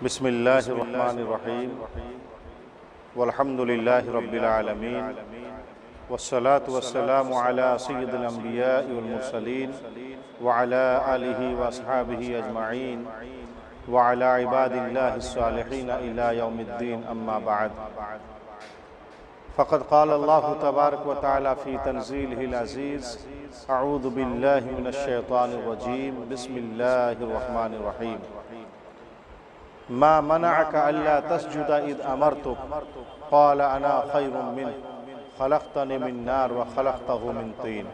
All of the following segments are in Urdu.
بسم اللہ الرحمن الرحیم والحمد للہ رب العالمین والصلاة والسلام علی سید الانبیاء والمرسلین وعلی آلہ واصحابہ اجمعین وعلی عباد اللہ الصالحین الی یوم الدین اما بعد فقد قال اللہ تبارک و تعالی فی تنزیلہ العزیز اعوذ باللہ من الشیطان الرجیم بسم اللہ الرحمن الرحیم ما منعك الا تسجد اذ امرتك قال انا خير منه خلقتني من نار وخلقته من طين۔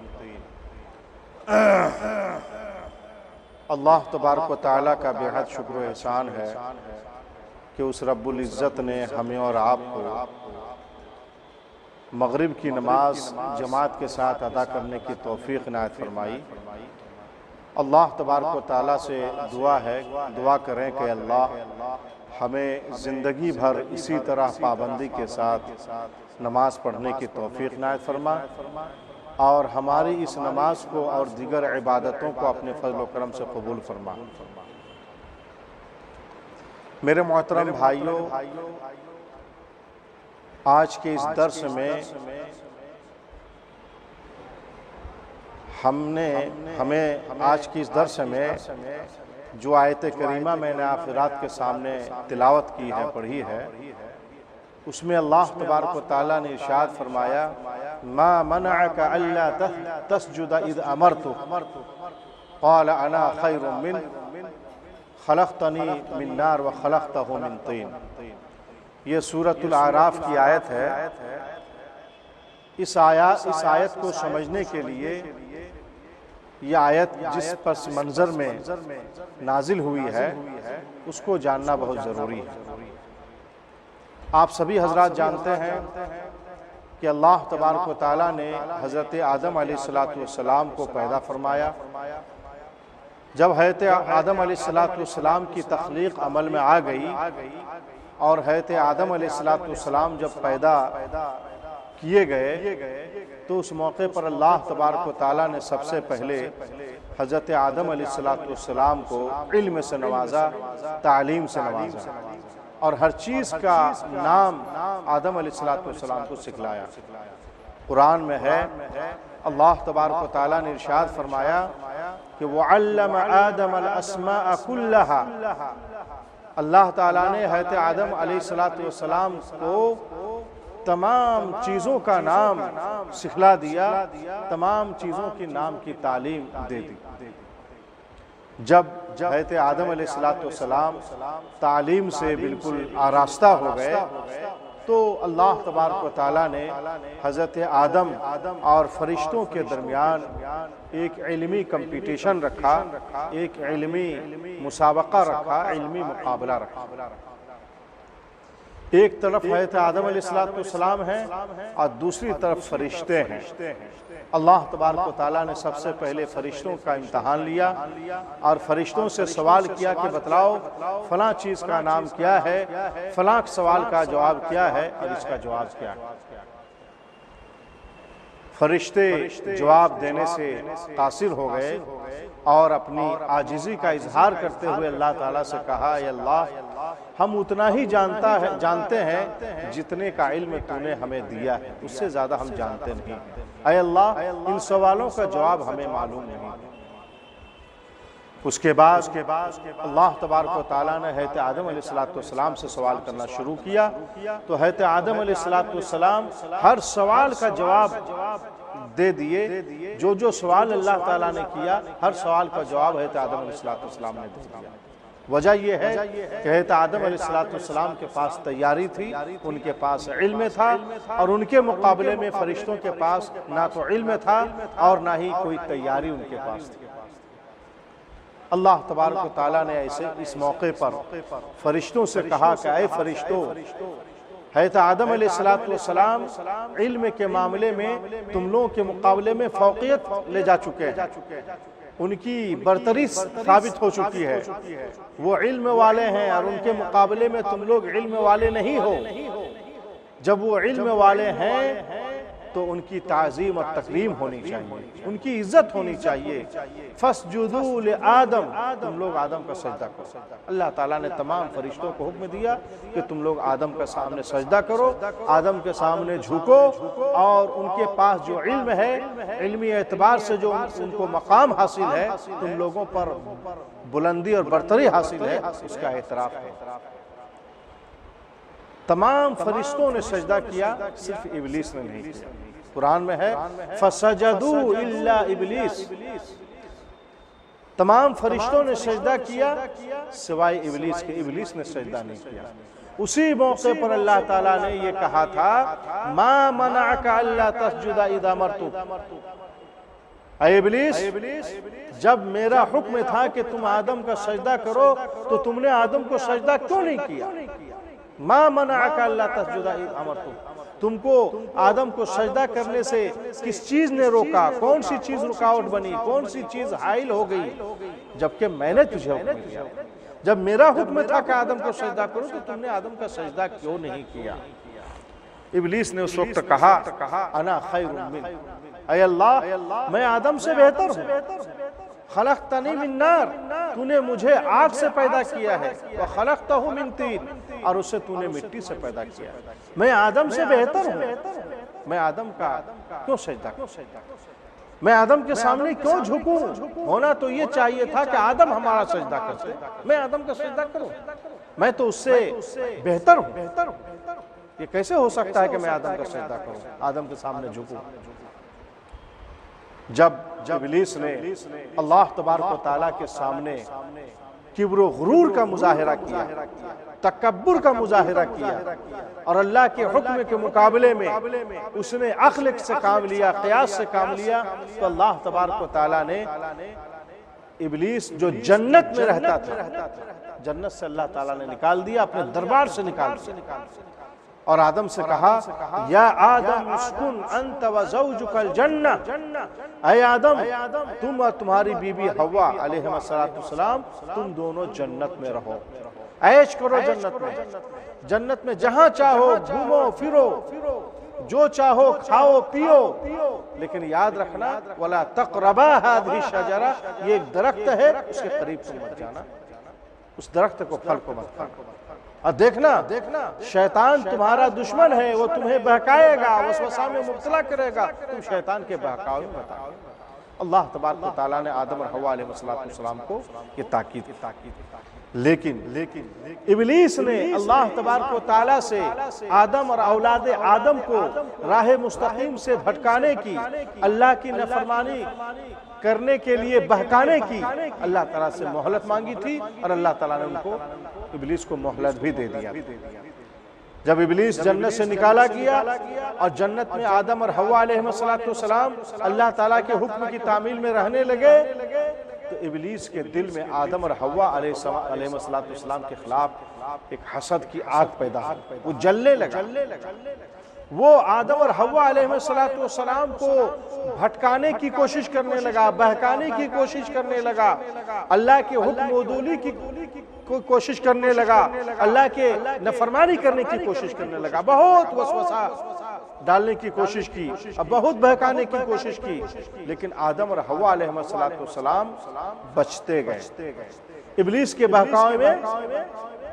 اللہ تبارک و تعالیٰ کا بے حد شکر و احسان ہے کہ اس رب العزت نے ہمیں اور آپ کو مغرب کی نماز جماعت کے ساتھ ادا کرنے کی توفیق عنایت فرمائی۔ اللہ تبارک و تعالیٰ سے دعا کریں کہ اللہ ہمیں زندگی بھر اسی طرح پابندی کے ساتھ نماز پڑھنے کی توفیق عنایت فرما اور ہماری اس نماز کو اور دیگر عبادتوں کو اپنے فضل و کرم سے قبول فرما۔ میرے محترم بھائیوں، آج کے اس درس میں ہمیں آج کی اس درس میں جو آیت کریمہ میں نے آپ حضرات کے سامنے تلاوت کی ہے، پڑھی ہے، اس میں اللہ تبارک و تعالیٰ نے ارشاد فرمایا ما منعك الا تسجد اذ امرتك قال انا خیر منه خلقتنی من نار وخلقته من طین۔ یہ سورۃ الاعراف کی آیت ہے۔ اس آیت کو سمجھنے کے لیے یہ آیت جس پس منظر میں نازل ہوئی ہے اس کو جاننا بہت ضروری ہے۔ آپ سبھی حضرات جانتے ہیں کہ اللہ تبارک و تعالیٰ نے حضرت آدم علیہ السلام کو پیدا فرمایا۔ جب حضرت آدم علیہ السلام کی تخلیق عمل میں آ گئی اور حضرت آدم علیہ السلام جب پیدا کیے گئے تو اس موقع پر اللہ تبارک و تعالیٰ نے سب سے پہلے حضرت آدم علیہ السلام کو علم سے نوازا، تعلیم سے نوازا اور ہر چیز کا نام آدم علیہ السلام کو سکھلایا۔ قرآن میں ہے اللہ تبارک و تعالیٰ نے ارشاد فرمایا کہ وَعَلَّمَ آدَمَ الْأَسْمَاءَ كُلَّهَا۔ اللہ تعالیٰ نے حضرت آدم علیہ السلام کو تمام چیزوں کا نام سکھلا دیا، تمام چیزوں کی نام کی تعلیم دے دی۔ جب حضرت آدم علیہ السلام تعلیم سے بالکل آراستہ ہو گئے تو اللہ تبارک و تعالیٰ نے حضرت آدم اور فرشتوں کے درمیان ایک علمی کمپٹیشن رکھا، ایک علمی مسابقہ رکھا، علمی مقابلہ رکھا۔ ایک طرف حضرت آدم علیہ السلام ہیں اور دوسری طرف فرشتے ہیں۔ اللہ تبارک و تعالیٰ نے سب سے پہلے فرشتوں کا امتحان لیا اور فرشتوں سے سوال کیا کہ بتلاؤ فلاں چیز کا نام کیا ہے، فلاں سوال کا جواب کیا ہے اور اس کا جواب کیا ہے۔ فرشتے جواب دینے سے تاثر ہو گئے اور اپنی عاجزی کا اظہار کرتے ہوئے اللہ تعالیٰ سے کہا اے اللہ ہم اتنا ہی جانتے ہیں جتنے کا علم تو نے ہمیں دیا ہے، اس سے زیادہ ہم جانتے نہیں۔ اے اللہ ان سوالوں کا جواب ہمیں معلوم نہیں۔ اس کے بعد اللہ تبارک و تعالیٰ نے حضرت آدم علیہ السلام سے سوال کرنا شروع کیا تو حضرت آدم علیہ السلام ہر سوال کا جواب دے دیے۔ جو سوال اللہ تعالیٰ نے کیا ہر سوال کا جواب حضرت آدم علیہ السلام نے دے دیا۔ وجہ یہ ہے کہ حضرت آدم علیہ السلام کے پاس تیاری تھی، ان کے پاس علم تھا اور ان کے مقابلے میں فرشتوں کے پاس نہ تو علم تھا اور نہ ہی کوئی تیاری ان کے پاس تھی۔ اللہ تبارک و تعالیٰ نے ایسے اس موقع پر فرشتوں سے کہا کہ اے فرشتوں، حضرت آدم علیہ السلام علم کے معاملے میں تم لوگوں کے مقابلے میں فوقیت لے جا چکے ہیں، ان کی برتری ثابت ہو چکی ہے، وہ علم والے ہیں اور ان کے مقابلے میں تم لوگ علم والے نہیں ہو۔ جب وہ علم والے ہیں تو ان کی تعظیم اور تکریم ہونی چاہیے، ان کی عزت ہونی چاہیے۔ فَاسْجُدُوا لِآدَمَ، تم لوگ آدم کا سجدہ کرو۔ اللہ تعالیٰ نے تمام فرشتوں کو حکم دیا کہ تم لوگ آدم کے سامنے سجدہ کرو، آدم کے سامنے جھکو، اور ان کے پاس جو علم ہے، علمی اعتبار سے جو ان کو مقام حاصل ہے، تم لوگوں پر بلندی اور برتری حاصل ہے، اس کا اعتراف ہے۔ تمام فرشتوں نے سجدہ کیا، صرف ابلیس نے نہیں کیا۔ قرآن میں ہے فَسَجَدُوا إِلَّا إِبْلِيسَ، تمام فرشتوں نے سجدہ کیا سوائے ابلیس کے، ابلیس نے سجدہ نہیں کیا۔ اسی موقع پر اللہ تعالیٰ نے یہ کہا تھا مَا مَنَعَكَ أَلَّا تَسْجُدَ إِذَا أَمَرْتُكَ، اے ابلیس، جب میرا حکم تھا کہ تم آدم کا سجدہ کرو تو تم نے آدم کو سجدہ کیوں نہیں کیا؟ مَا مَنَعَكَ أَلَّا تَسْجُدَ إِذَا أَمَرْتُكَ، تم کو آدم کو سجدہ کرنے سے کس چیز نے روکا؟ کون سی چیز رکاوٹ بنی؟ کون سی چیز حائل ہو گئی؟ جبکہ میں نے تجھے حکم دیا، جب میرا حکم تھا کہ آدم کو سجدہ کرو تو تم نے آدم کا سجدہ کیوں نہیں کیا؟ ابلیس نے اس وقت کہا انا خیر من، اے اللہ میں آدم سے بہتر ہوں، خلقتنی من نار، تو نے مجھے آگ سے پیدا کیا ہے، وخلقتہ من طین، اور اسے تو نے مٹی سے پیدا کیا ہے، میں آدم سے بہتر ہوں، میں آدم کا کیوں سجدہ کروں؟ میں آدم کے سامنے کیوں جھکوں؟ ہونا تو یہ چاہیے تھا کہ آدم ہمارا سجدہ کرتے، میں آدم کا سجدہ کروں، میں تو اس سے بہتر ہوں۔ یہ کیسے ہو سکتا ہے کہ میں آدم کا سجدہ کروں، آدم کے سامنے جھکوں؟ جب ابلیس نے اللہ تبارک و تعالیٰ کے سامنے کبر و غرور کا مظاہرہ کیا، تکبر کا مظاہرہ کیا، اور اللہ کے حکم کے مقابلے میں اس نے عقل سے کام لیا، قیاس سے کام لیا، تو اللہ تبارک و تعالیٰ نے ابلیس جو جنت میں رہتا تھا، جنت سے اللہ تعالیٰ نے نکال دیا، اپنے دربار سے نکال دیا، اور آدم سے کہا یا آدم اسکن انت و زوجک الجنہ، اے آدم تم اور تمہاری بیوی حوا علیہ السلام تم دونوں جنت میں رہو، عیش کرو جنت میں جہاں چاہو گھومو پھرو، جو چاہو کھاؤ پیو، لیکن یاد رکھنا وَلَا تَقْرَبَا هَذِهِ الشَّجَرَةَ، یہ ایک درخت ہے، اس کے قریب تم مت جانا، اس درخت کو پھل کو مت کھانا، اور دیکھنا شیطان تمہارا دشمن ہے، وہ تمہیں بہکائے گا، وسوسہ میں مبتلا کرے گا، تم شیطان کے بہکاوے میں مت آؤ۔ اللہ تبارک و تعالیٰ نے آدم اور حوا علیہ السلام کو یہ تاکید، لیکن ابلیس نے اللہ تبارک و تعالیٰ سے آدم اور اولاد آدم کو راہ مستقیم سے بھٹکانے کی، اللہ کی نافرمانی کرنے کے لیے بہکانے کی اللہ تعالیٰ سے مہلت مانگی تھی، اور اللہ تعالیٰ نے ان کو ابلیس کو مہلت بھی دے دیا۔ جب ابلیس جنت سے نکالا گیا اور جنت میں آدم اور حوا علیہ السلام اللہ تعالیٰ کے حکم کی تعمیل میں رہنے لگے، تو ابلیس کے دل میں آدم اور حوا علیہ السلام کے خلاف ایک حسد کی آگ پیدا ہوئی، وہ جلنے لگا، وہ آدم اور حوا علیہ السلام کو بھٹکانے کی کوشش کرنے لگا، بہکانے کی کوشش کرنے لگا، اللہ کے حکم عدولی کی کوشش کرنے لگا، اللہ کے نافرمانی کرنے کی کوشش کرنے لگا، بہت وسوسہ ڈالنے کی کوشش کی، بہت بہکانے کی کوشش کی، لیکن آدم اور حوا علیہ السلام بچتے گئے، ابلیس کے بہکاوے میں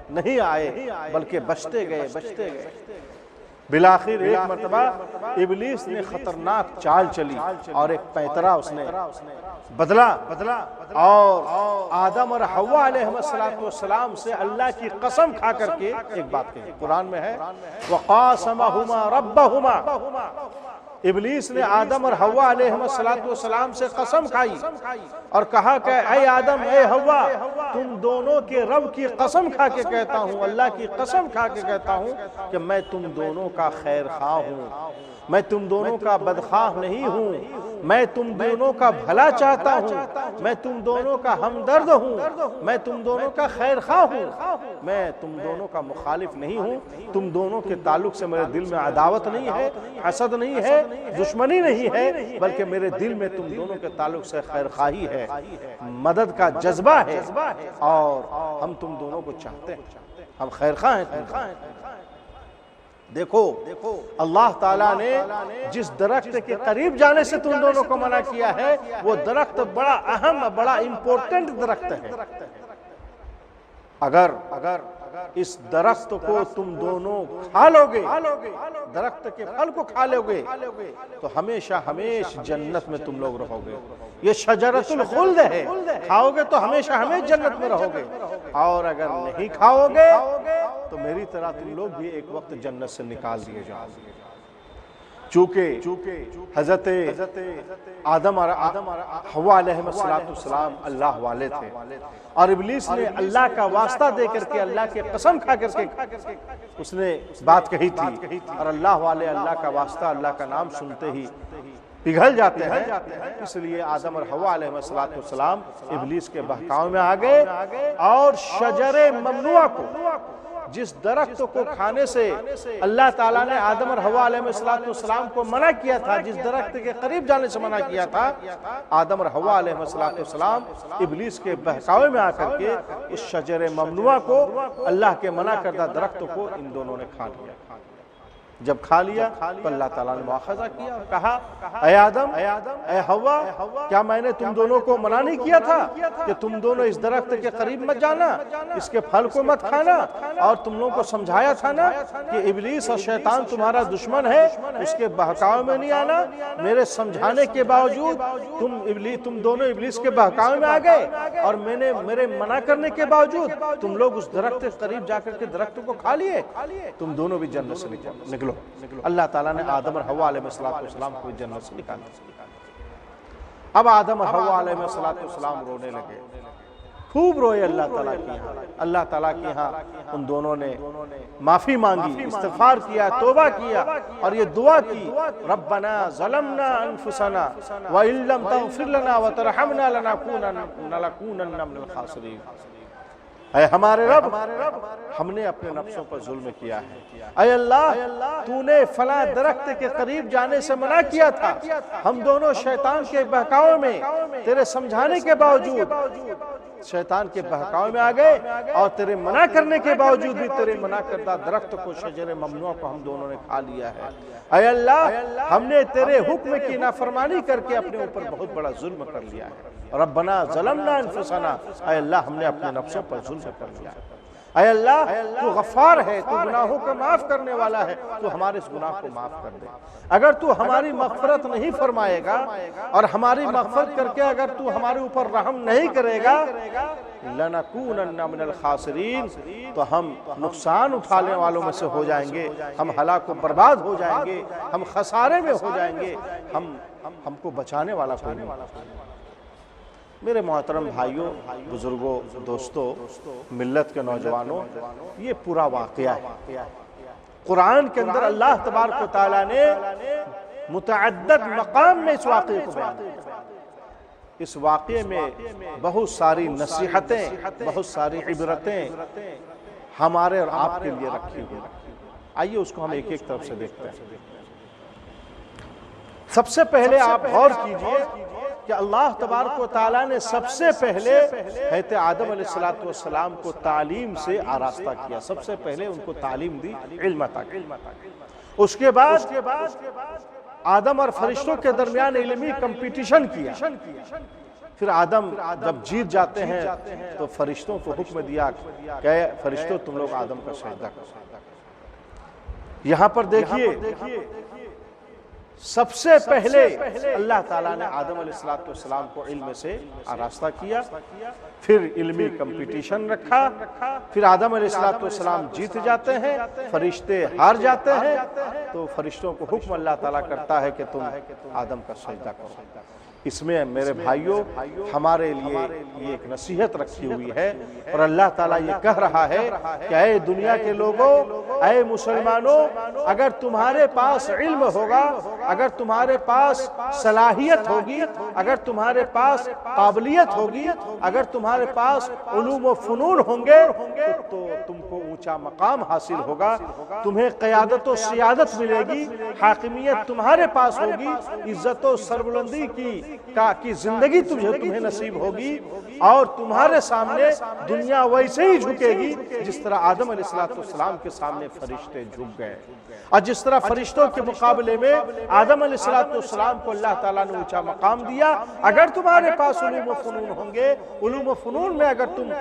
نہیں آئے بلکہ بچتے گئے۔ بلاخر ایک مرتبہ ابلیس نے خطرناک چال چلی اور ایک پیترا اس نے بدلا، اور آدم اور حوا علیہ السلام سے اللہ کی قسم کھا کر کے ایک بات کہی، قرآن میں ہے وَقَاسَمَهُمَا رَبَّهُمَا، ابلیس نے آدم اور حوا علیہ السلام سے قسم کھائی اور کہا کہ اے آدم اے حوا، تم دونوں کے رب کی قسم کھا کے کہتا ہوں، اللہ کی قسم کھا کے کہتا ہوں کہ میں تم دونوں کا خیر خواہ ہوں، میں تم دونوں کا بدخواہ نہیں ہوں، میں تم دونوں کا بھلا چاہتا ہوں، میں تم دونوں کا ہمدرد ہوں، میں تم دونوں کا خیر خواہ ہوں، میں تم دونوں کا مخالف نہیں ہوں، تم دونوں کے تعلق سے میرے دل میں عداوت نہیں ہے، حسد نہیں ہے، دشمنی نہیں ہے، بلکہ میرے دل میں تم دونوں کے تعلق سے خیر خواہی ہے، مدد کا جذبہ ہے، اور ہم تم دونوں کو چاہتے ہیں، ہم خیر خواہ ہیں۔ دیکھو اللہ تعالیٰ نے جس درخت کے قریب جانے سے تم دونوں کو منع کیا ہے وہ درخت بڑا اہم بڑا امپورٹنٹ درخت ہے. اگر اس درخت کو تم دونوں کھا لو گے، درخت کے پھل کو کھا لو گے تو ہمیشہ ہمیشہ جنت میں تم لوگ رہو گے. یہ شجرۃ الخلد ہے، کھاؤ گے تو ہمیشہ ہمیشہ جنت میں رہو گے، اور اگر نہیں کھاؤ گے تو میری طرح تم لوگ بھی ایک وقت جنت سے نکال دیے جاؤ گے. چونکہ حضرت آدم اور حوا علیہ السلام اللہ والے تھے، اور ابلیس نے اللہ کا واسطہ دے کر کے، اللہ کے قسم کھا کر کے اس نے بات کہی تھی، اور اللہ والے اللہ کا واسطہ، اللہ کا نام سنتے ہی پگھل جاتے ہیں. اس لیے آدم اور حوا علیہ السلام ابلیس کے بہکاؤ میں آ گئے، اور شجر ممنوعہ کو، جس درخت کو کھانے سے اللہ تعالیٰ نے آدم اور حوا علیہ السلام کو منع کیا تھا، جس درخت کے قریب جانے سے منع کیا تھا، آدم اور حوا علیہ السلام ابلیس کے بہکاوے میں آ کر کے اس شجر ممنوعہ کو، اللہ کے منع کردہ درخت کو ان دونوں نے کھا لیا. جب کھا لیا تو اللہ تعالیٰ نے مواخذہ کیا، کہا اے آدم اے حوا، کیا میں نے تم دونوں کو منع نہیں کیا تھا کہ تم دونوں اس درخت کے قریب مت جانا، اس کے پھل کو مت کھانا، اور تم لوگوں کو سمجھایا تھا نا کہ ابلیس اور شیطان تمہارا دشمن ہے، اس کے بہکاوے میں نہیں آنا. میرے سمجھانے کے باوجود تم دونوں ابلیس کے بہکاوے میں آ گئے، اور میرے منع کرنے کے باوجود تم لوگ اس درخت کے قریب جا کر کے درخت کو کھا لیے، تم دونوں بھی جنت سے نکلو. اللہ تعالیٰ نے آدم اور حوا علیہ السلام کو جنت سے نکالا. اب آدم اور حوا علیہ السلام رونے لگے، خوب روئے اللہ تعالیٰ کی یہاں. اللہ تعالیٰ کی یہاں ان دونوں نے معافی مانگی، استغفار کیا، توبہ کیا، اور یہ دعا کی، ربنا ظلمنا انفسنا وَإِن لَّمْ تَغْفِرْ لَنَا وَتَرْحَمْنَا لَنَكُونَنَّ مِنَ الْخَاسِرِينَ. اے ہمارے رب، ہم نے اپنے نفسوں پر ظلم کیا ہے. اے اللہ، تو نے فلاں درخت کے قریب جانے سے منع کیا تھا، ہم دونوں شیطان کے بہکاوے میں تیرے سمجھانے کے باوجود شیطان کے بہکاوے میں آ گئے، اور تیرے منع کرنے کے باوجود بھی تیرے منع کردہ درخت کو، شجر ممنوع کو ہم دونوں نے کھا لیا ہے. اے اللہ، ہم نے تیرے حکم کی نافرمانی کر کے اپنے اوپر بہت بڑا ظلم کر لیا ہے. ربنا ظلمنا انفسنا، اے اللہ ہم نے اپنے نفسوں پر ظلم کر لیا. اے اللہ، تو غفار ہے، تو گناہوں کو معاف کرنے والا ہے، تو ہمارے اس گناہ کو معاف کر دے. اگر تو ہماری مغفرت نہیں فرمائے گا، اور ہماری مغفرت کر کے اگر تو ہمارے اوپر رحم نہیں کرے گا، لَنَكُونَنَّ مِنَ الْخَاسِرِينَ، تو ہم نقصان اٹھانے والوں میں سے ہو جائیں گے، ہم ہلاک و برباد ہو جائیں گے، ہم خسارے میں ہو جائیں گے، ہم کو بچانے والا کوئی نہیں. میرے محترم بھائیوں، بزرگوں، دوستوں، ملت کے نوجوانوں، یہ پورا واقعہ ہے. قرآن کے اندر اللہ تبارک و تعالیٰ نے متعدد مقام میں اس واقعے کو بیان کیا. اس واقعے میں بہت ساری نصیحتیں، بہت ساری عبرتیں ہمارے اور آپ کے لیے رکھی ہوئی. آئیے اس کو ہم ایک ایک طرف سے دیکھتے ہیں. سب سے پہلے آپ غور کیجئے کہ اللہ تبارک و تعالیٰ نے سب سے پہلے حضرت آدم علیہ السلام کو تعلیم سے آراستہ کیا. سب سے پہلے ان کو تعلیم دی، علم عطا کیا. اس کے بعد آدم اور فرشتوں کے درمیان علمی کمپٹیشن کیا. پھر آدم جب جیت جاتے ہیں تو فرشتوں کو حکم دیا کہ فرشتوں تم لوگ آدم کا سجدہ کرو. یہاں پر دیکھیے، سب سے پہلے اللہ تعالیٰ نے آدم علیہ السلام کو علم سے آراستہ کیا، پھر علمی کمپٹیشن رکھا، پھر آدم علیہ السلام جیت جاتے ہیں، فرشتے ہار جاتے ہیں، تو فرشتوں کو حکم اللہ تعالیٰ کرتا ہے کہ تم آدم کا سجدہ کرو. اس میں میرے بھائیوں ہمارے لیے یہ ایک نصیحت رکھی ہوئی ہے، اور اللہ تعالیٰ یہ کہہ رہا ہے کہ اے دنیا کے لوگوں، اے مسلمانوں، اگر تمہارے پاس علم ہوگا، اگر تمہارے پاس صلاحیت ہوگی، اگر تمہارے پاس قابلیت ہوگی، اگر تمہارے پاس علوم و فنون ہوں گے تو تم کو اونچا مقام حاصل ہوگا، تمہیں قیادت و سیادت ملے گی، حاکمیت تمہارے پاس ہوگی، عزت و سربلندی کی زندگی تمہیں نصیب ہوگی. اور تمہارے سامنے دنیا ویسے ہی جھکے گی جس طرح آدم علیہ السلام کے سامنے فرشتے جھک گئے، اور جس طرح فرشتوں کے مقابلے میں آدم علیہ السلام کو اللہ تعالیٰ نے اونچا مقام دیا۔ اگر تمہارے پاس علوم و فنون ہوں گے، علوم و فنون میں اگر تم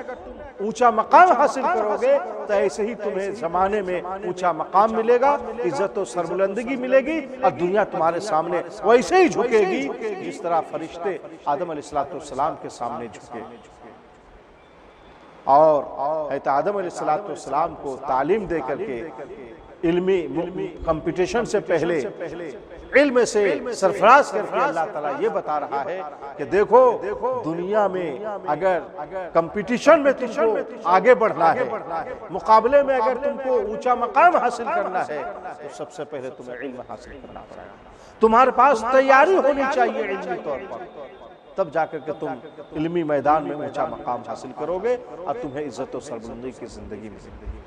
اونچا مقام حاصل کرو گے تو ایسے ہی تمہیں زمانے میں اونچا مقام ملے گا، عزت و سربلندگی ملے گی، اور دنیا تمہارے سامنے ویسے ہی جھکے گی جس طرح فرشتے آدم علیہ السلام کے سامنے جھکے۔ اور حضرت آدم علیہ السلام کو تعلیم دے کر کے علمی کمپٹیشن سے پہلے علم سے سرفراز کر کے اللہ تعالیٰ یہ بتا رہا ہے کہ دیکھو دنیا میں اگر کمپٹیشن میں تم کو آگے بڑھنا ہے، مقابلے میں اگر تم کو اونچا مقام حاصل کرنا ہے تو سب سے پہلے تمہیں علم حاصل کرنا پڑے گا، تمہارے پاس تیاری ہونی چاہیے علمی طور پر، تب جا کر کے تم علمی میدان میں اونچا مقام حاصل کرو گے اور تمہیں عزت و سربلندی کی زندگی ملے گی۔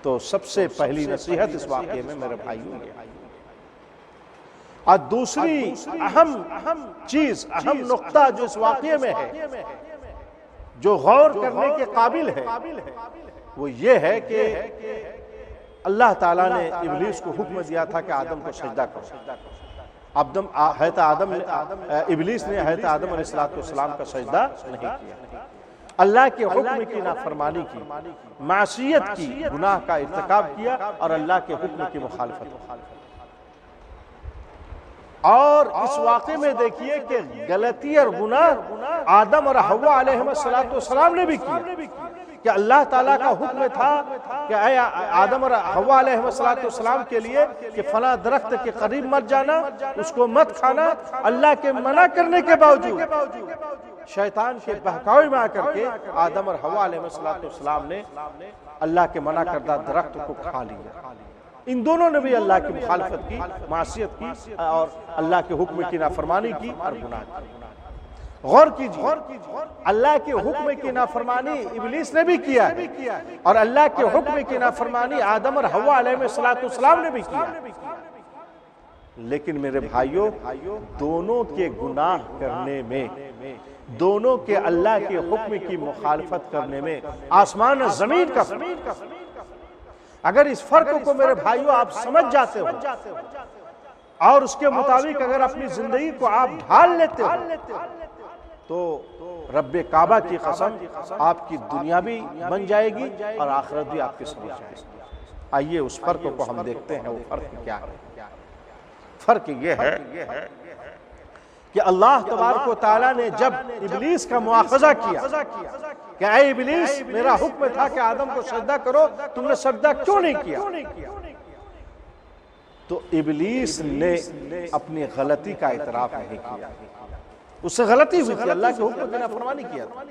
تو سب سے پہلی نصیحت اس واقعے میں میرے بھائیوں یہ ہے۔ اور دوسری اہم چیز، اہم نقطہ جو اس واقعے میں ہے، جو غور کرنے کے قابل ہے، وہ یہ ہے کہ اللہ تعالیٰ نے ابلیس کو حکم دیا تھا کہ آدم کو سجدہ کرو۔ ابلیس نے حضرت آدم علیہ السلام کا سجدہ نہیں کیا، اللہ کے حکم کی نافرمانی کی، معصیت کی، گناہ کا ارتکاب کیا اور اللہ کے حکم کی مخالفت کی۔ اور اس واقعے میں دیکھیے کہ غلطی اور گناہ آدم اور حوا علیہ السلام نے بھی کیا، کہ اللہ تعالیٰ کا حکم تھا کہ اے آدم اور حوا علیہ السلام کے لیے کہ فلاں درخت کے قریب مت جانا، اس کو مت کھانا، اللہ کے منع کرنے کے باوجود شیطان کے بہکاوے میں آ کر کے آدم اور حوا علیہ السلام نے اللہ کے منع کردہ درخت کو کھا لیا۔ ان دونوں نے بھی اللہ کی مخالفت کی، معصیت کی اور اللہ کے حکم کی نافرمانی کی اور گناہ کی۔ غور کیجئے، اللہ کے حکم کی نافرمانی ابلیس نے بھی کیا ہے اور اللہ کے حکم کی نافرمانی آدم اور حوا علیہ السلام نے بھی کیا، لیکن میرے بھائیوں دونوں کے گناہ کرنے میں، دونوں کے اللہ کے حکم کی مخالفت کرنے میں آسمان اور زمین کا فرق۔ اگر اس فرق کو میرے بھائیوں آپ سمجھ جاتے ہو اور اس کے مطابق اگر اپنی زندگی کو آپ ڈھال لیتے ہو تو رب کعبہ کی قسم آپ کی دنیا بھی بن جائے گی اور آخرت بھی آپ کی سمجھ جائے گی۔ آئیے اس فرق کو ہم دیکھتے ہیں، وہ فرق کیا ہے۔ فرق یہ ہے کہ اللہ تبارک و تعالیٰ نے جب ابلیس کا مواخذہ کیا کہ اے ابلیس میرا حکم تھا کہ آدم کو سجدہ کرو، تم نے سجدہ کیوں نہیں کیا؟ تو ابلیس نے اپنی غلطی کا اعتراف نہیں کیا، اس سے غلطی ہوئی تھی، اللہ کے حکم کی نافرمانی کیا تھا،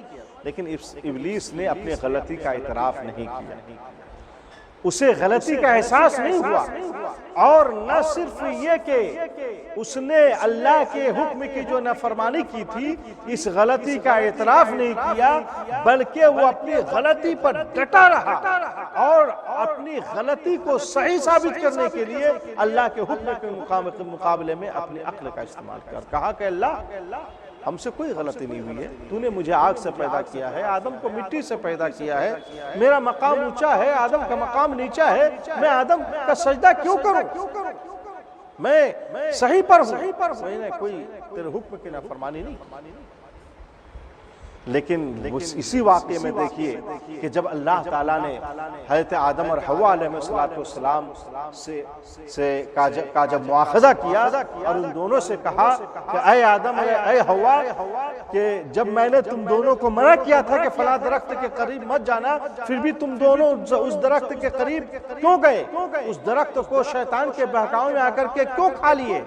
لیکن ابلیس نے اپنی غلطی کا اعتراف نہیں کیا، اسے غلطی کا احساس نہیں ہوا، اور نہ صرف یہ کہ اس نے اللہ کے حکم کی جو نافرمانی کی تھی اس غلطی کا اعتراف نہیں کیا، بلکہ وہ اپنی غلطی پر ڈٹا رہا اور اپنی غلطی کو صحیح ثابت کرنے کے لیے اللہ کے حکم کے مقابلے میں اپنی عقل کا استعمال کیا، کہا کہ اللہ ہم سے کوئی غلطی نہیں ہوئی ہے، تو نے مجھے آگ سے پیدا کیا ہے، آدم کو مٹی سے پیدا کیا ہے، میرا مقام اونچا ہے، آدم کا مقام نیچا ہے، میں آدم کا سجدہ کیوں کروں؟ میں صحیح پر ہوں، میں نے کوئی تیرے حکم کی نافرمانی نہیں کی۔ لیکن اسی واقعے میں دیکھیے کہ جب اللہ تعالیٰ نے حضرت آدم اور حوا علیہ السلام کا جب مواخذہ کیا اور ان دونوں سے کہا کہ اے آدم اے حوا، کہ جب میں نے تم دونوں کو منع کیا تھا کہ فلاں درخت کے قریب مت جانا، پھر بھی تم دونوں اس درخت کے قریب کیوں گئے؟ اس درخت کو شیطان کے بہکاوے میں آ کر کے کیوں کھا لیے؟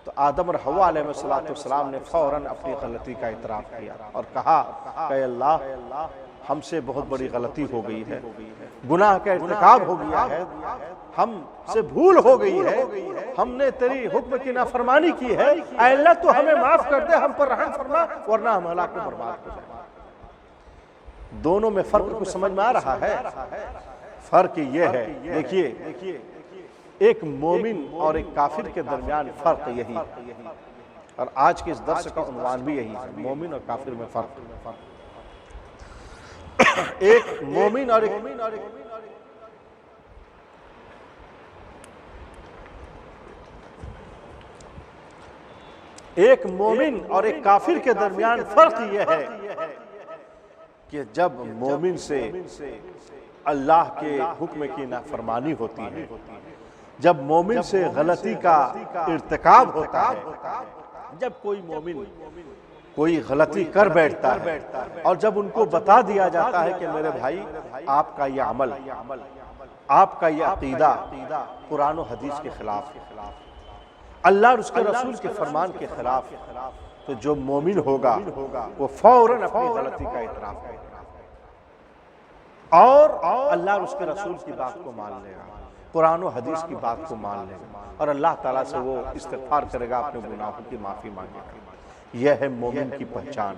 تو آدم اور حوا علیہ السلام نے فوراً اپنی غلطی کا اعتراف کیا اور کہا کہ اللہ ہم سے بہت بڑی غلطی ہو گئی ہے، گناہ کا ارتکاب ہو گیا ہے، ہم سے بھول ہو گئی ہے، ہم نے تیری حکم کی نافرمانی کی ہے، اے اللہ تو ہمیں معاف کر دے، ہم پر رحم فرما ورنہ ہم ہلاک و برباد ہو جائیں۔ دونوں میں فرق کو سمجھ میں آ رہا ہے؟ فرق یہ ہے، دیکھیے ایک مومن اور ایک کافر کے درمیان فرق یہی ہے اور آج کے اس درس کا عنوان بھی یہی ہے، مومن اور کافر میں فرق۔ ایک مومن اور ایک مومن اور ایک کافر کے درمیان فرق یہ ہے کہ جب مومن سے اللہ کے حکم کی نافرمانی ہوتی ہے، جب مومن سے غلطی کا ارتکاب ہوتا ہے، جب کوئی مومن کوئی غلطی کر بیٹھتا ہے اور جب ان کو بتا دیا جاتا ہے کہ میرے بھائی آپ کا یہ عمل، آپ کا یہ عقیدہ قرآن و حدیث کے خلاف، اللہ اور اس کے رسول کے فرمان کے خلاف، تو جو مومن ہوگا وہ فوراً اپنی غلطی کا اعتراف کرے گا اور اللہ اور اس کے رسول کی بات کو مان لے گا، قرآن و حدیث کی بات کو مان لے گا اور اللہ تعالیٰ سے وہ استغفار کرے گا، اپنے گناہوں کی معافی مانگے گا۔ یہ ہے مومن کی پہچان۔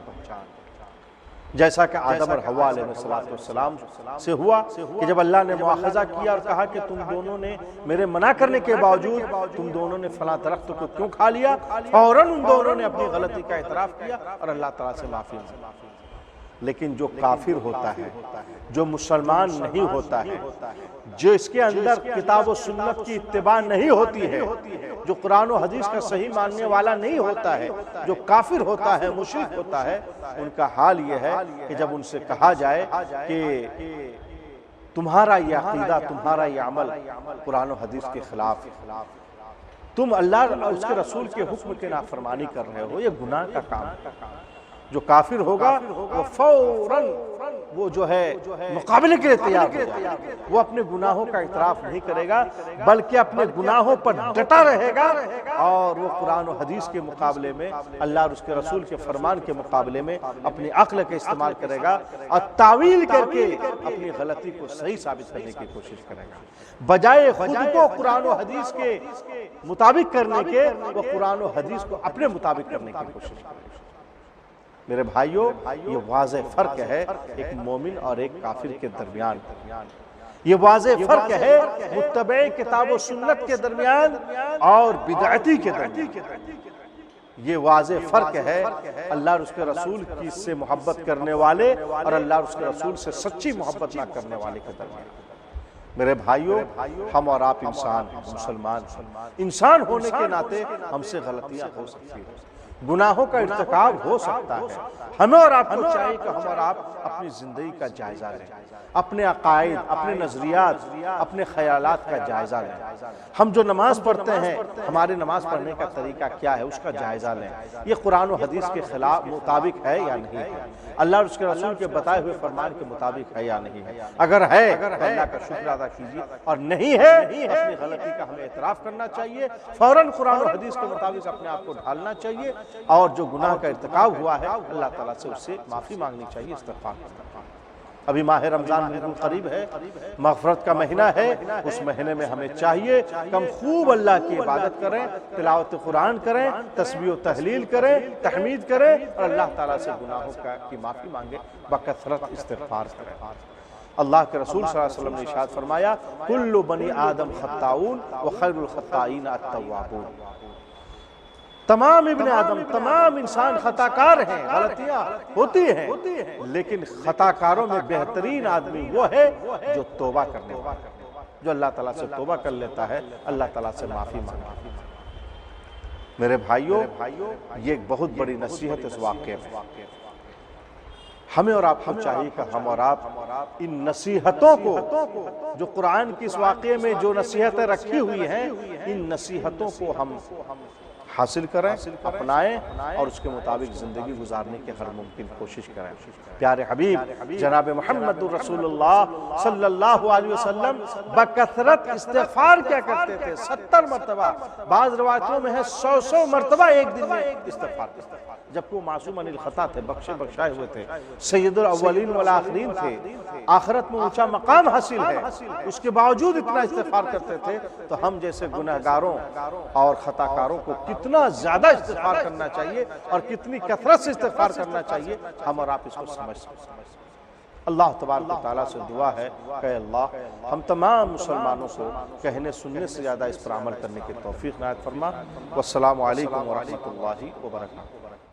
جیسا کہ آدم اور حوا علیہ السلام سے ہوا کہ جب اللہ نے مواخذہ کیا اور کہا کہ تم دونوں نے میرے منع کرنے کے باوجود تم دونوں نے فلاں درخت کو کیوں کھا لیا، فوراً ان دونوں نے اپنی غلطی کا اعتراف کیا اور اللہ تعالیٰ سے معافی مانگی۔ لیکن جو کافر ہوتا ہے، جو مسلمان نہیں ہوتا ہے، جو اس کے اندر کتاب و سنت کی اتباع نہیں ہوتی ہے، جو قرآن و حدیث کا صحیح ماننے والا نہیں ہوتا ہے، جو کافر ہوتا ہے، مشرک ہوتا ہے، ان کا حال یہ ہے کہ جب ان سے کہا جائے کہ تمہارا یہ عقیدہ، تمہارا یہ عمل قرآن و حدیث کے خلاف، تم اللہ اور اس کے رسول کے حکم کے نافرمانی کر رہے ہو، یہ گناہ کا کام ہے۔ جو کافر ہوگا وہ فوراً وہ جو ہے مقابلے کے لیے تیار ہو جائے گا، وہ اپنے گناہوں کا اعتراف نہیں کرے گا بلکہ اپنے گناہوں پر ڈٹا رہے گا اور وہ قرآن و حدیث کے مقابلے میں، اللہ اور اس کے رسول کے فرمان کے مقابلے میں اپنی عقل کا استعمال کرے گا اور تعویل کر کے اپنی غلطی کو صحیح ثابت کرنے کی کوشش کرے گا، بجائے خود کو قرآن و حدیث کے مطابق کرنے کے وہ قرآن و حدیث کو اپنے مطابق کرنے کی کوشش کرے گا۔ میرے بھائیوں، یہ واضح فرق ہے ایک مومن اور ایک کافر کے درمیان، یہ واضح فرق ہے متبع کتاب و سنت کے درمیان اور بدعتی کے درمیان، یہ واضح فرق ہے اللہ اور اس کے رسول کی سے محبت کرنے والے اور اللہ اور اس کے رسول سے سچی محبت نہ کرنے والے کے درمیان۔ میرے بھائیوں، ہم اور آپ مسلمان انسان ہونے کے ناطے ہم سے غلطیاں ہو سکتی ہیں، گناہوں کا ارتکاب ہو سکتا ہے۔ ہمیں اور آپ کو چاہیے کہ ہم اور آپ اپنی زندگی کا جائزہ لیں، اپنے عقائد، اپنے نظریات، اپنے خیالات کا جائزہ لیں۔ ہم جو نماز پڑھتے ہیں، ہمارے نماز پڑھنے کا طریقہ کیا ہے، اس کا جائزہ لیں۔ یہ قرآن و حدیث کے خلاف مطابق ہے یا نہیں ہے، اللہ اور اس کے رسول کے بتائے ہوئے فرمان کے مطابق ہے یا نہیں ہے۔ اگر ہے تو اللہ کا شکر ادا کیجیے، اور نہیں ہے اپنی غلطی کا ہمیں اعتراف کرنا چاہیے، فوراً قرآن و حدیث کے مطابق اپنے آپ کو ڈھالنا چاہیے، اور جو گناہ کا ارتکاب ہوا ہے اللہ تعالیٰ سے اس سے معافی مانگنی چاہیے، استغفار کرنا۔ ابھی ماہ رمضان بالکل قریب ہے، مغفرت کا مہینہ ہے، اس مہینے میں ہمیں چاہیے کہ ہم خوب اللہ کی عبادت کریں، تلاوت قرآن کریں، تسبیح و تحلیل کریں، تحمید کریں اور اللہ تعالیٰ سے گناہوں کی معافی مانگیں، بکثرت استغفار کریں۔ اللہ کے رسول صلی اللہ علیہ وسلم نے ارشاد فرمایا، کل بنی آدم خطاؤن وخیر الخطائین التوابون۔ تمام ابن آدم، تمام انسان خطاکار ہیں، غلطیاں ہوتی ہیں، لیکن خطاکاروں میں بہترین آدمی وہ ہے جو توبہ کرنے والا، جو اللہ تعالیٰ سے توبہ کر لیتا ہے، اللہ تعالیٰ سے معافی مانگتا ہے۔ میرے بھائیوں، یہ ایک بہت بڑی نصیحت اس واقعے میں۔ ہمیں اور آپ کو چاہیے کہ ہم اور آپ ان نصیحتوں کو، جو قرآن کی اس واقعے میں جو نصیحتیں رکھی ہوئی ہیں، ان نصیحتوں کو ہم حاصل کریں، اپنائیں اور اس کے مطابق زندگی گزارنے کی ہر ممکن کوشش کریں۔ پیارے حبیب جناب محمد رسول اللہ صلی اللہ علیہ وسلم بکثرت استغفار کیا کرتے تھے، 70 مرتبہ، بعض روایتوں میں ہے 100 مرتبہ ایک دن میں استغفار کرتے تھے، جبکہ وہ معصوم عن الخطا تھے، بخشائے ہوئے تھے، سید الاولین والآخرین تھے، آخرت میں اونچا مقام حاصل ہے، اس کے باوجود اتنا استغفار کرتے تھے، تو ہم جیسے گناہگاروں اور خطاکاروں کو کتنا زیادہ استغفار کرنا چاہیے اور کتنی کثرت سے استغفار کرنا چاہیے، ہم اور آپ اس کو سمجھ سکتے ہیں۔ اللہ تبارک و تعالیٰ سے دعا ہے کہ اللہ ہم تمام مسلمانوں کو کہنے سننے سے زیادہ اس پر عمل کرنے کی توفیق عنایت فرما۔ والسلام علیکم ورحمۃ اللہ وبرکاتہ۔